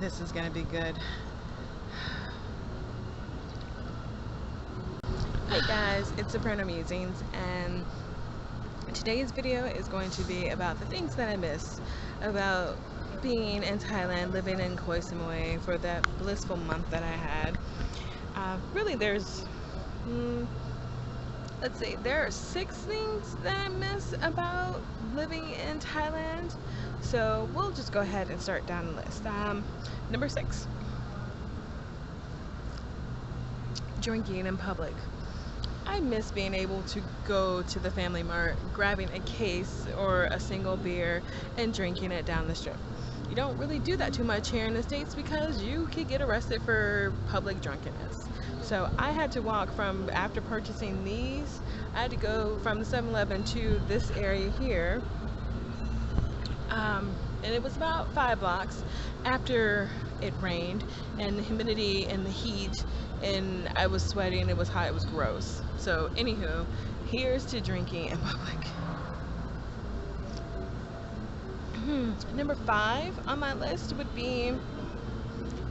This is gonna be good. Hey guys, it's Soprano Musings, and today's video is going to be about the things that I miss about being in Thailand, living in Koh Samui for that blissful month that I had. Really, let's see, there are 6 things that I miss about living in Thailand. So we'll just go ahead and start down the list. Number 6, drinking in public. I miss being able to go to the Family Mart, grabbing a case or a single beer and drinking it down the strip. You don't really do that too much here in the States because you could get arrested for public drunkenness. So I had to walk from, after purchasing these, I had to go from the 7-Eleven to this area here. And it was about 5 blocks after it rained, and the humidity and the heat, and I was sweating, it was hot, it was gross. So anywho, here's to drinking in public. Number 5 on my list would be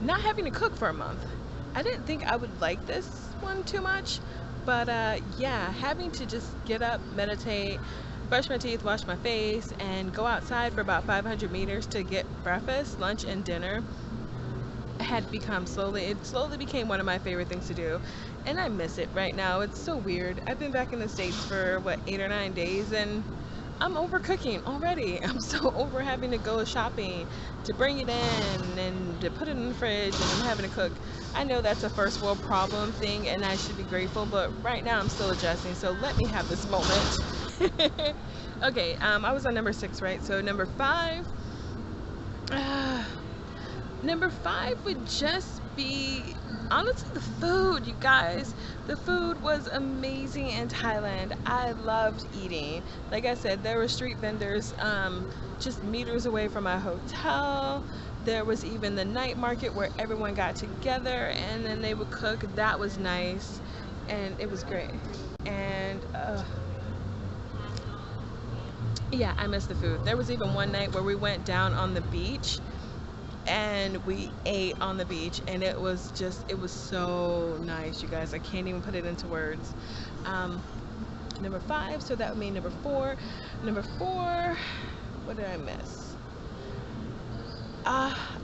not having to cook for a month. I didn't think I would like this one too much, but yeah, having to just get up, meditate, brush my teeth, wash my face, and go outside for about 500 meters to get breakfast, lunch, and dinner had become it slowly became one of my favorite things to do, and I miss it right now. It's so weird. I've been back in the States for what, 8 or 9 days, and I'm over cooking already. I'm so over having to go shopping to bring it in and to put it in the fridge, and I'm having to cook. I know that's a first world problem thing and I should be grateful, but right now I'm still adjusting, so let me have this moment. Okay, I was on number 6, right? So number 5 would just be, honestly, the food, you guys. The food was amazing in Thailand. I loved eating. Like I said, there were street vendors just meters away from my hotel. There was even the night market where everyone got together and then they would cook. That was nice, and it was great. And yeah, I miss the food. There was even one night where we went down on the beach and we ate on the beach, and it was so nice, you guys. I can't even put it into words. Number 5, so that would mean number 4. Number 4, what did I miss?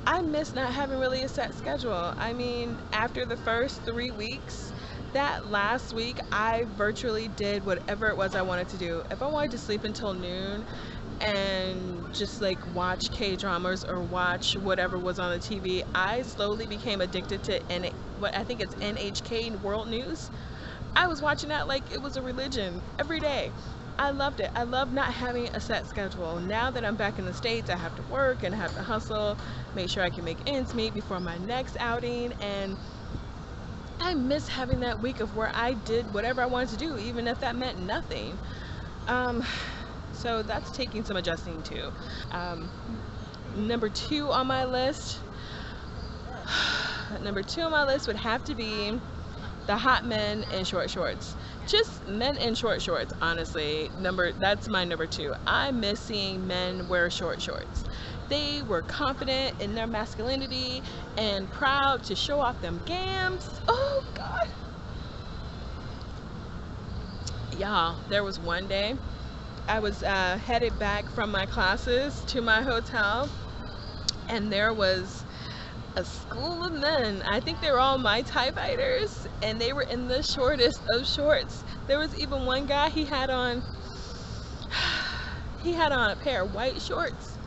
I miss not having really a set schedule. I mean, after the first 3 weeks, that last week I virtually did whatever it was I wanted to do. If I wanted to sleep until noon and just like watch K-dramas or watch whatever was on the TV, I slowly became addicted to what I think it's NHK World News. I was watching that like it was a religion every day. I loved it. I love not having a set schedule. Now that I'm back in the States, I have to work and I have to hustle, make sure I can make ends meet before my next outing, and I miss having that week of where I did whatever I wanted to do, even if that meant nothing. So that's taking some adjusting too. Number 2 on my list would have to be the hot men in short shorts. Just men in short shorts, honestly. That's my number 2. I miss seeing men wear short shorts. They were confident in their masculinity and proud to show off them gams. Oh God. Y'all, there was one day I was headed back from my classes to my hotel, and there was a school of men. I think they were all my Thai fighters, and they were in the shortest of shorts. There was even one guy, he had on a pair of white shorts,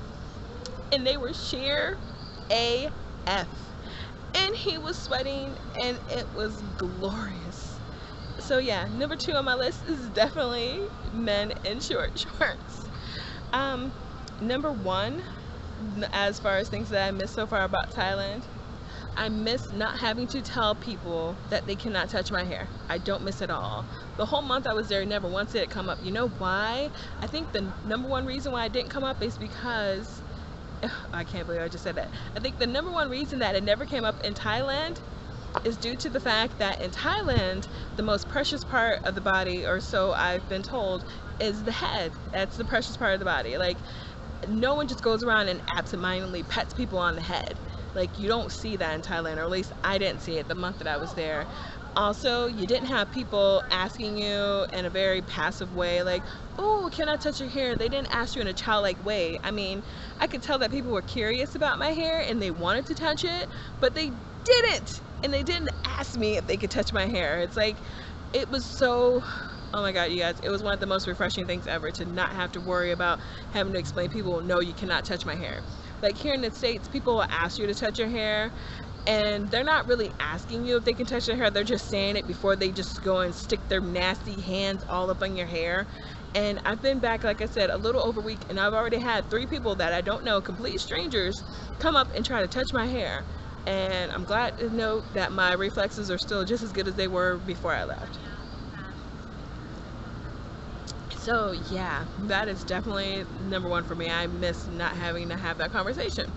and they were sheer AF, and he was sweating, and it was glorious. So yeah, number 2 on my list is definitely men in short shorts. Number 1, as far as things that I miss so far about Thailand, I miss not having to tell people that they cannot touch my hair. I don't miss it at all. The whole month I was there, never once did it come up. You know why? I think the number 1 reason why it didn't come up is because, I can't believe I just said that. I think the number 1 reason that it never came up in Thailand is due to the fact that in Thailand, the most precious part of the body, or so I've been told, is the head. That's the precious part of the body. Like, no one just goes around and absentmindedly pets people on the head. Like, you don't see that in Thailand, or at least I didn't see it the month that I was there. Also, you didn't have people asking you in a very passive way, like, oh, can I touch your hair? They didn't ask you in a childlike way. I mean, I could tell that people were curious about my hair and they wanted to touch it, but they didn't. And they didn't ask me if they could touch my hair. It's like, it was so, oh my God, you guys, it was one of the most refreshing things ever to not have to worry about having to explain to people, no, you cannot touch my hair. Like, here in the States, people will ask you to touch your hair, and they're not really asking you if they can touch your hair. They're just saying it before they just go and stick their nasty hands all up on your hair. And I've been back, like I said, a little over a week, and I've already had 3 people that I don't know, complete strangers, come up and try to touch my hair. And I'm glad to know that my reflexes are still just as good as they were before I left. So yeah, that is definitely number one for me. I miss not having to have that conversation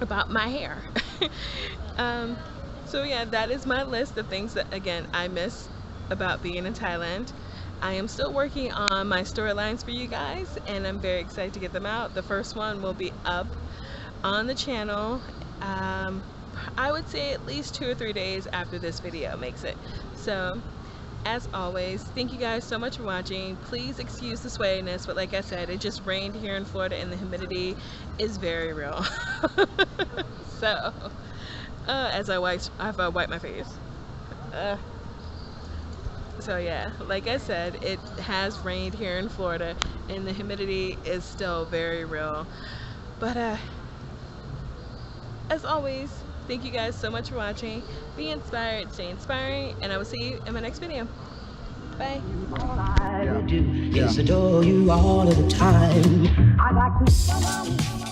about my hair. So yeah, that is my list of things that, again, I miss about being in Thailand. I am still working on my storylines for you guys, and I'm very excited to get them out. The first one will be up on the channel, I would say at least 2 or 3 days after this video makes it. So as always, thank you guys so much for watching. Please excuse the sweatiness, but like I said, it just rained here in Florida and the humidity is very real. So as I have wiped my face. So yeah, like I said, it has rained here in Florida and the humidity is still very real. But as always, thank you guys so much for watching. Be inspired, stay inspiring, and I will see you in my next video. Bye. All I do is adore you all of the time. I like to